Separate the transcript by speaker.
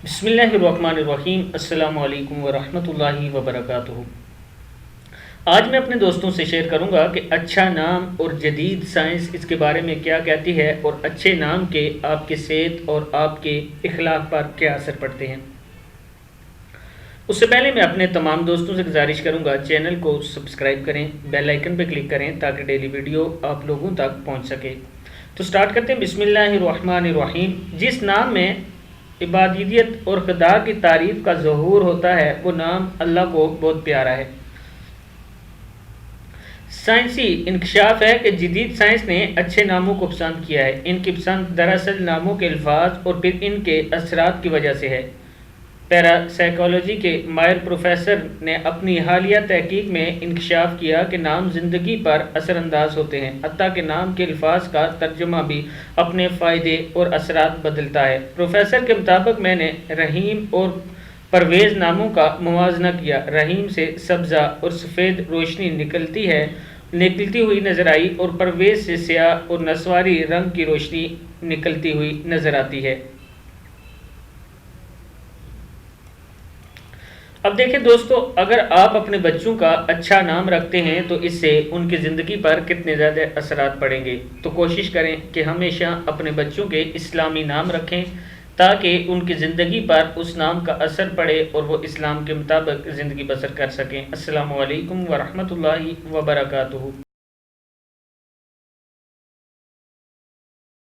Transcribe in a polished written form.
Speaker 1: بسم اللہ الرحمن الرحیم۔ السلام علیکم ورحمۃ اللہ وبرکاتہ۔ آج میں اپنے دوستوں سے شیئر کروں گا کہ اچھا نام اور جدید سائنس اس کے بارے میں کیا کہتی ہے، اور اچھے نام کے آپ کے صحت اور آپ کے اخلاق پر کیا اثر پڑتے ہیں۔ اس سے پہلے میں اپنے تمام دوستوں سے گزارش کروں گا چینل کو سبسکرائب کریں، بیل آئیکن پہ کلک کریں تاکہ ڈیلی ویڈیو آپ لوگوں تک پہنچ سکے۔ تو سٹارٹ کرتے ہیں۔ بسم اللہ الرحمن الرحیم۔ جس نام میں عبادیت اور خدا کی تعریف کا ظہور ہوتا ہے وہ نام اللہ کو بہت پیارا ہے۔ سائنسی انکشاف ہے کہ جدید سائنس نے اچھے ناموں کو پسند کیا ہے۔ ان کی پسند دراصل ناموں کے الفاظ اور پھر ان کے اثرات کی وجہ سے ہے۔ پیرا سائیکالوجی کے ماہر پروفیسر نے اپنی حالیہ تحقیق میں انکشاف کیا کہ نام زندگی پر اثر انداز ہوتے ہیں، حتیٰ کہ نام کے الفاظ کا ترجمہ بھی اپنے فائدے اور اثرات بدلتا ہے۔ پروفیسر کے مطابق میں نے رحیم اور پرویز ناموں کا موازنہ کیا۔ رحیم سے سبزہ اور سفید روشنی نکلتی ہوئی نظر آئی، اور پرویز سے سیاہ اور نسواری رنگ کی روشنی نکلتی ہوئی نظر آتی ہے۔ اب دیکھیں دوستو، اگر آپ اپنے بچوں کا اچھا نام رکھتے ہیں تو اس سے ان کی زندگی پر کتنے زیادہ اثرات پڑیں گے۔ تو کوشش کریں کہ ہمیشہ اپنے بچوں کے اسلامی نام رکھیں تاکہ ان کی زندگی پر اس نام کا اثر پڑے اور وہ اسلام کے مطابق زندگی بسر کر سکیں۔ السلام علیکم ورحمۃ اللہ وبرکاتہ۔